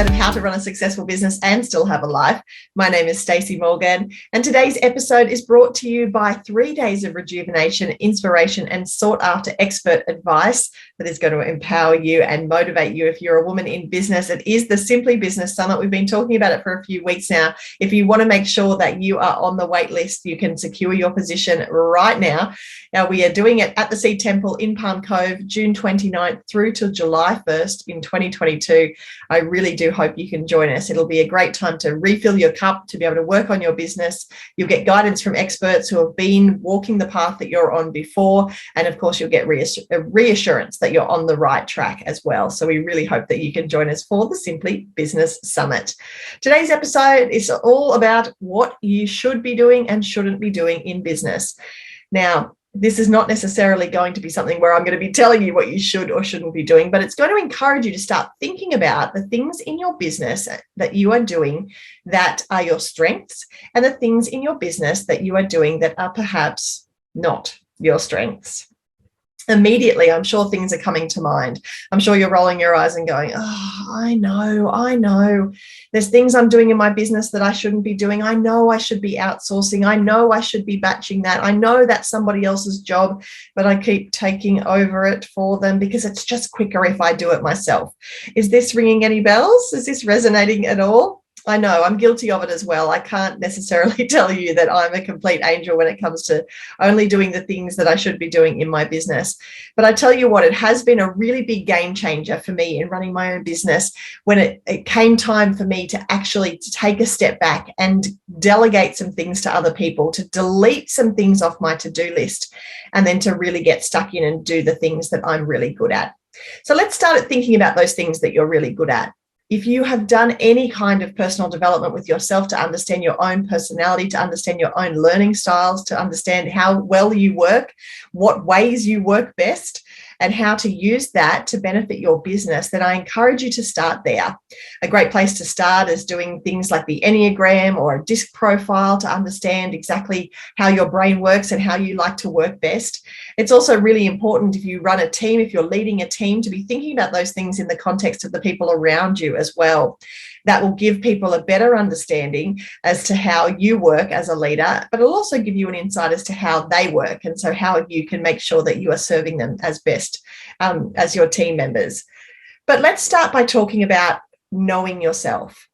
episode of How to Run a Successful Business and Still Have a Life. My name is Stacey Morgan, and today's episode is brought to you by 3 days of rejuvenation, inspiration, and sought-after expert advice that is going to empower you and motivate you if you're a woman in business. It is the Simply Business Summit. We've been talking about it for a few weeks now. If you want to make sure that you are on the wait list, you can secure your position right now. Now, we are doing it at the Sea Temple in Palm Cove, June 29th through to July 1st in 2022. I really do hope you can join us. It'll be a great time to refill your cup, to be able to work on your business. You'll get guidance from experts who have been walking the path that you're on before. And of course, you'll get reassurance that you're on the right track as well. So we really hope that you can join us for the Simply Business Summit. Today's episode is all about what you should be doing and shouldn't be doing in business. Now, this is not necessarily going to be something where I'm going to be telling you what you should or shouldn't be doing, but it's going to encourage you to start thinking about the things in your business that you are doing that are your strengths and the things in your business that you are doing that are perhaps not your strengths. Immediately, I'm sure things are coming to mind. I'm sure you're rolling your eyes and going, oh, I know. There's things I'm doing in my business that I shouldn't be doing. I know I should be outsourcing. I know I should be batching that. I know that's somebody else's job, but I keep taking over it for them because it's just quicker if I do it myself. Is this ringing any bells? Is this resonating at all? I know I'm guilty of it as well. I can't necessarily tell you that I'm a complete angel when it comes to only doing the things that I should be doing in my business. But I tell you what, it has been a really big game changer for me in running my own business when it came time for me to actually take a step back and delegate some things to other people, to delete some things off my to-do list, and then to really get stuck in and do the things that I'm really good at. So let's start thinking about those things that you're really good at. If you have done any kind of personal development with yourself to understand your own personality, to understand your own learning styles, to understand how well you work, what ways you work best, and how to use that to benefit your business, then I encourage you to start there. A great place to start is doing things like the Enneagram or a DISC profile to understand exactly how your brain works and how you like to work best. It's also really important if you run a team, if you're leading a team, to be thinking about those things in the context of the people around you as well. That will give people a better understanding as to how you work as a leader, but it'll also give you an insight as to how they work, and so how you can make sure that you are serving them as best as your team members. But let's start by talking about knowing yourself.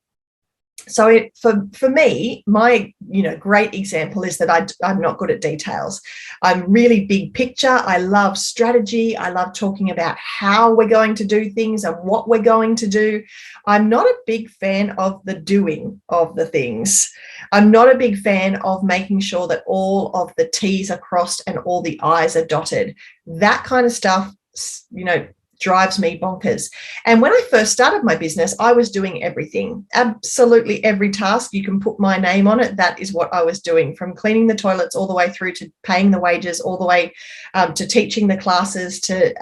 So for me, my great example is that I'm not good at details. I'm really big picture. I love strategy. I love talking about how we're going to do things and what we're going to do. I'm not a big fan of the doing of the things. I'm not a big fan of making sure that all of the T's are crossed and all the I's are dotted. That kind of stuff, drives me bonkers. And when I first started my business, I was doing everything, absolutely every task. You can put my name on it. That is what I was doing, from cleaning the toilets all the way through to paying the wages, all the way to teaching the classes, to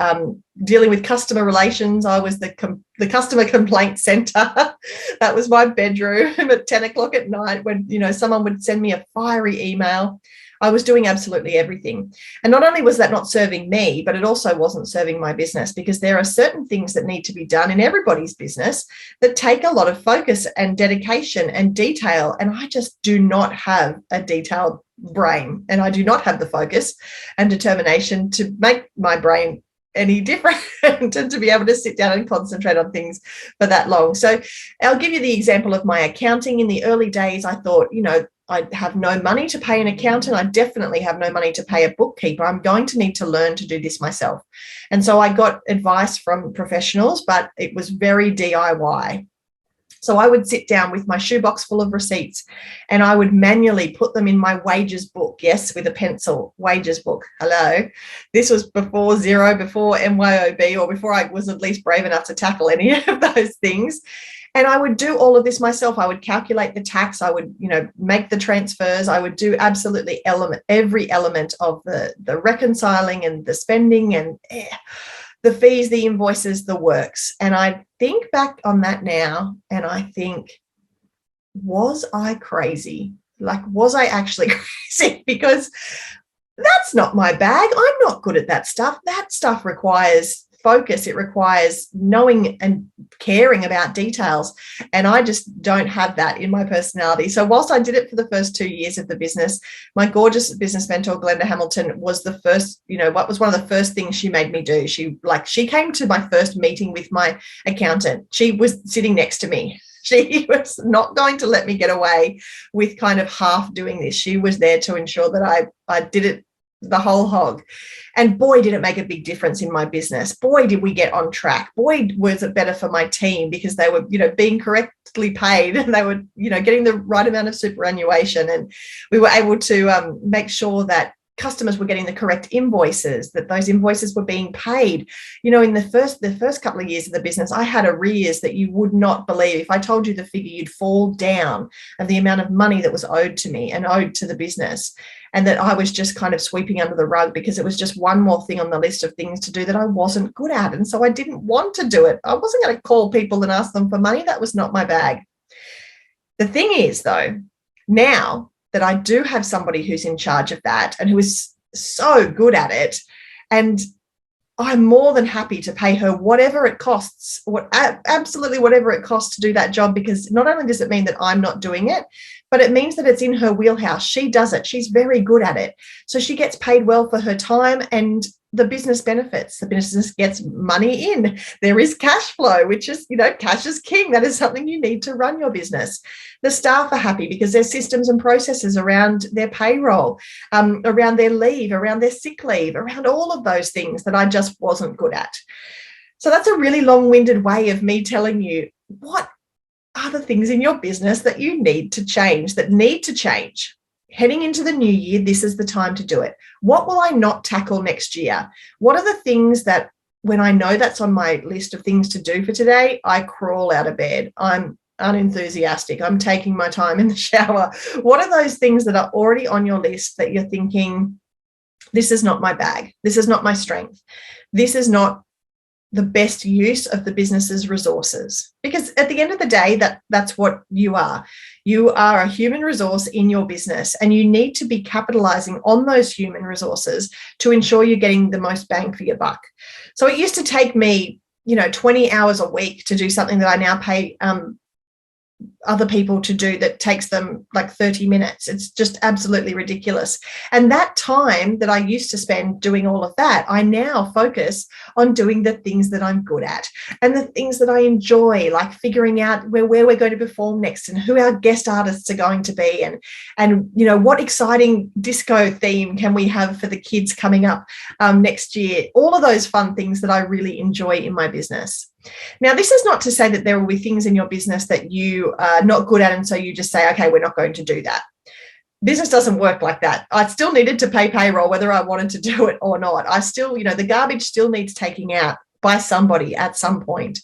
dealing with customer relations. I was the customer complaint center. That was my bedroom at 10 o'clock at night when, someone would send me a fiery email. I was doing absolutely everything. And not only was that not serving me, but it also wasn't serving my business, because there are certain things that need to be done in everybody's business that take a lot of focus and dedication and detail. And I just do not have a detailed brain, and I do not have the focus and determination to make my brain any different and to be able to sit down and concentrate on things for that long. So I'll give you the example of my accounting. In the early days, I thought, I have no money to pay an accountant. I definitely have no money to pay a bookkeeper. I'm going to need to learn to do this myself. And so I got advice from professionals, but it was very DIY. So I would sit down with my shoebox full of receipts and I would manually put them in my wages book. Yes, with a pencil, wages book. Hello. This was before Xero, before MYOB, or before I was at least brave enough to tackle any of those things. And I would do all of this myself. I would calculate the tax. I would, make the transfers. I would do absolutely every element of the reconciling and the spending and the fees, the invoices, the works. And I think back on that now and I think, was I crazy? Was I actually crazy? Because that's not my bag. I'm not good at that stuff. That stuff requires focus. It requires knowing and caring about details. And I just don't have that in my personality. So whilst I did it for the first 2 years of the business, my gorgeous business mentor, Glenda Hamilton, was the first, what was one of the first things she made me do. She came to my first meeting with my accountant. She was sitting next to me. She was not going to let me get away with kind of half doing this. She was there to ensure that I did it the whole hog. And boy, did it make a big difference in my business. Boy, did we get on track. Boy, was it better for my team because they were, being correctly paid, and they were, getting the right amount of superannuation. And we were able to make sure that customers were getting the correct invoices, that those invoices were being paid. In the first couple of years of the business, I had arrears that you would not believe. If I told you the figure, you'd fall down of the amount of money that was owed to me and owed to the business. And that I was just kind of sweeping under the rug because it was just one more thing on the list of things to do that I wasn't good at. And so I didn't want to do it. I wasn't going to call people and ask them for money. That was not my bag. The thing is, though, now that I do have somebody who's in charge of that and who is so good at it, and I'm more than happy to pay her whatever it costs, absolutely whatever it costs to do that job, because not only does it mean that I'm not doing it, but it means that it's in her wheelhouse. She does it. She's very good at it. So she gets paid well for her time, and the business benefits. The business gets money in. There is cash flow, which is, cash is king. That is something you need to run your business. The staff are happy because there's systems and processes around their payroll, around their leave, around their sick leave, around all of those things that I just wasn't good at. So that's a really long-winded way of me telling you what are the things in your business that you need to change, that need to change. Heading into the new year, this is the time to do it. What will I not tackle next year? What are the things that, when I know that's on my list of things to do for today, I crawl out of bed? I'm unenthusiastic. I'm taking my time in the shower. What are those things that are already on your list that you're thinking, this is not my bag. This is not my strength. This is not the best use of the business's resources? Because at the end of the day, that's what you are. You are a human resource in your business, and you need to be capitalizing on those human resources to ensure you're getting the most bang for your buck. So it used to take me, 20 hours a week to do something that I now pay other people to do that takes them like 30 minutes. It's just absolutely ridiculous. And that time that I used to spend doing all of that, I now focus on doing the things that I'm good at and the things that I enjoy, like figuring out where we're going to perform next and who our guest artists are going to be, and what exciting disco theme can we have for the kids coming up next year. All of those fun things that I really enjoy in my business. Now, this is not to say that there will be things in your business that you are not good at, and so you just say, okay, we're not going to do that. Business doesn't work like that. I still needed to pay payroll whether I wanted to do it or not. I still, the garbage still needs taking out by somebody at some point.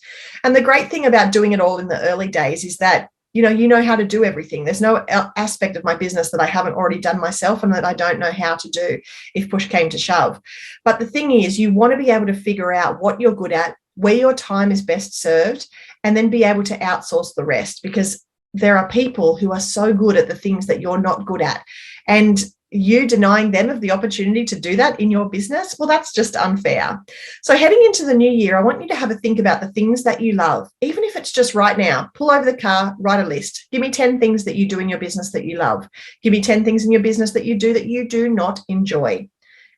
And the great thing about doing it all in the early days is that you know how to do everything. There's no aspect of my business that I haven't already done myself and that I don't know how to do if push came to shove. But the thing is, you want to be able to figure out what you're good at, where your time is best served, and then be able to outsource the rest, because there are people who are so good at the things that you're not good at. And you denying them of the opportunity to do that in your business, well, that's just unfair. So heading into the new year, I want you to have a think about the things that you love, even if it's just right now. Pull over the car, write a list. Give me 10 things that you do in your business that you love. Give me 10 things in your business that you do not enjoy.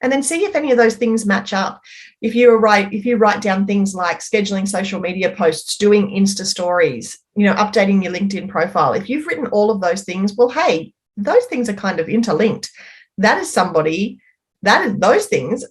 And then see if any of those things match up. If you write down things like scheduling social media posts, doing Insta stories, updating your LinkedIn profile, if you've written all of those things, well, hey, those things are kind of interlinked. Those things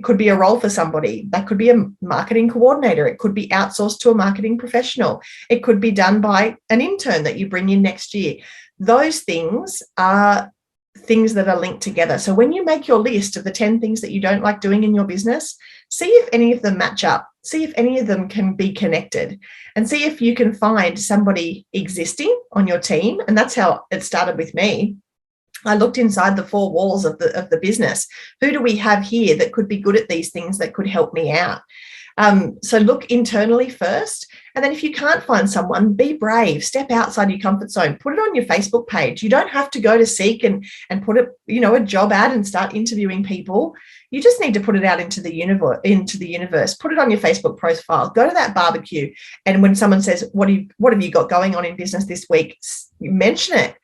could be a role for somebody. That could be a marketing coordinator. It could be outsourced to a marketing professional. It could be done by an intern that you bring in next year. Those things are things that are linked together. So when you make your list of the 10 things that you don't like doing in your business, see if any of them match up. See if any of them can be connected, and see if you can find somebody existing on your team. And that's how it started with me. I looked inside the four walls of the business. Who do we have here that could be good at these things that could help me out? So look internally first, And then if you can't find someone, be brave, step outside your comfort zone, put it on your Facebook page. You don't have to go to Seek and put a job ad and start interviewing people. You just need to put it out into the universe, put it on your Facebook profile, go to that barbecue. And when someone says, what have you got going on in business this week? Mention it.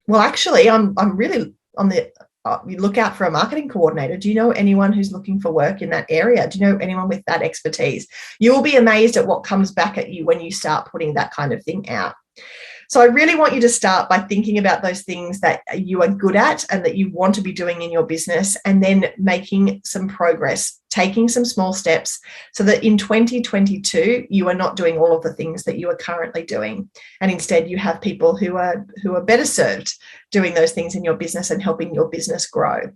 Well, actually, I'm really on the you look out for a marketing coordinator. Do you know anyone who's looking for work in that area? Do you know anyone with that expertise? You will be amazed at what comes back at you when you start putting that kind of thing out. So I really want you to start by thinking about those things that you are good at and that you want to be doing in your business, and then making some progress, taking some small steps so that in 2022, you are not doing all of the things that you are currently doing. And instead you have people who are better served doing those things in your business and helping your business grow.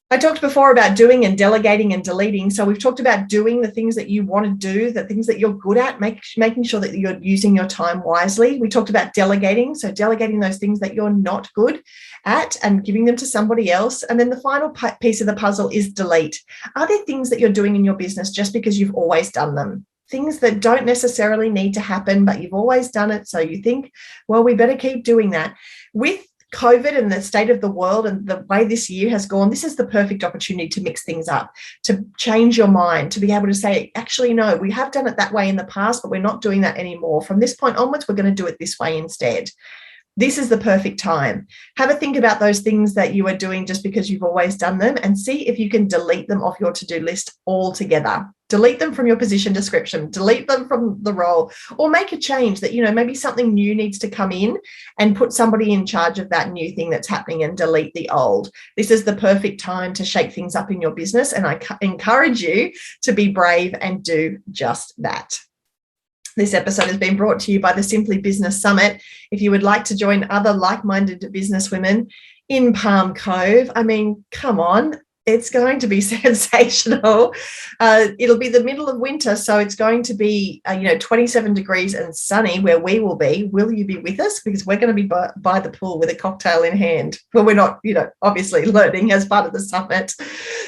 I talked before about doing and delegating and deleting. So we've talked about doing the things that you want to do, the things that you're good at, making sure that you're using your time wisely. We talked about delegating. So delegating those things that you're not good at and giving them to somebody else. And then the final piece of the puzzle is delete. Are there things that you're doing in your business just because you've always done them? Things that don't necessarily need to happen, but you've always done it. So you think, well, we better keep doing that. With COVID and the state of the world and the way this year has gone, this is the perfect opportunity to mix things up, to change your mind, to be able to say, actually, no, we have done it that way in the past, but we're not doing that anymore. From this point onwards, we're going to do it this way instead. This is the perfect time. Have a think about those things that you are doing just because you've always done them, and see if you can delete them off your to-do list altogether. Delete them from your position description, delete them from the role, or make a change that, maybe something new needs to come in, and put somebody in charge of that new thing that's happening and delete the old. This is the perfect time to shake things up in your business, and I encourage you to be brave and do just that. This episode has been brought to you by the Simply Business Summit. If you would like to join other like-minded businesswomen in Palm Cove, come on, it's going to be sensational. It'll be the middle of winter, so it's going to be 27 degrees and sunny where we will be. Will you be with us? Because we're going to be by the pool with a cocktail in hand. Well, we're not, obviously learning as part of the summit.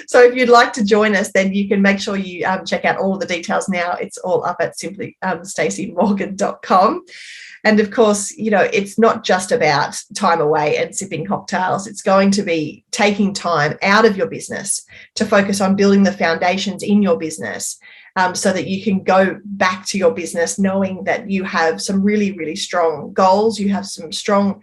So if you'd like to join us, then you can make sure you check out all the details now. It's all up at simply stacymorgan.com. And of course, it's not just about time away and sipping cocktails. It's going to be taking time out of your business to focus on building the foundations in your business, so that you can go back to your business knowing that you have some really, really strong goals. You have some strong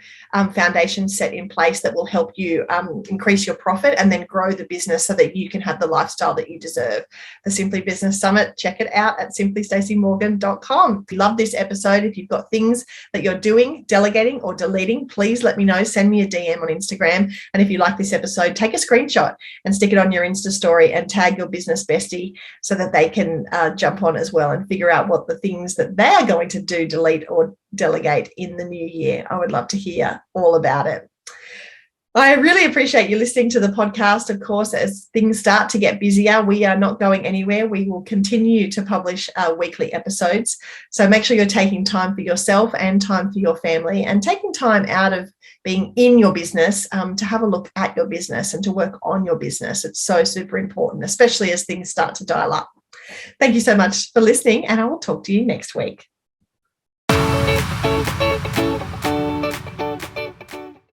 foundations set in place that will help you increase your profit and then grow the business so that you can have the lifestyle that you deserve. The Simply Business Summit, check it out at simplystacymorgan.com. If you love this episode, if you've got things that you're doing, delegating or deleting, please let me know. Send me a DM on Instagram. And if you like this episode, take a screenshot and stick it on your Insta story and tag your business bestie so that they can jump on as well and figure out what the things that they are going to do, delete or delegate in the new year. I would love to hear all about it. I really appreciate you listening to the podcast. Of course, as things start to get busier, we are not going anywhere. We will continue to publish weekly episodes. So make sure you're taking time for yourself and time for your family, and taking time out of being in your business to have a look at your business and to work on your business. It's so super important, especially as things start to dial up. Thank you so much for listening, and I will talk to you next week.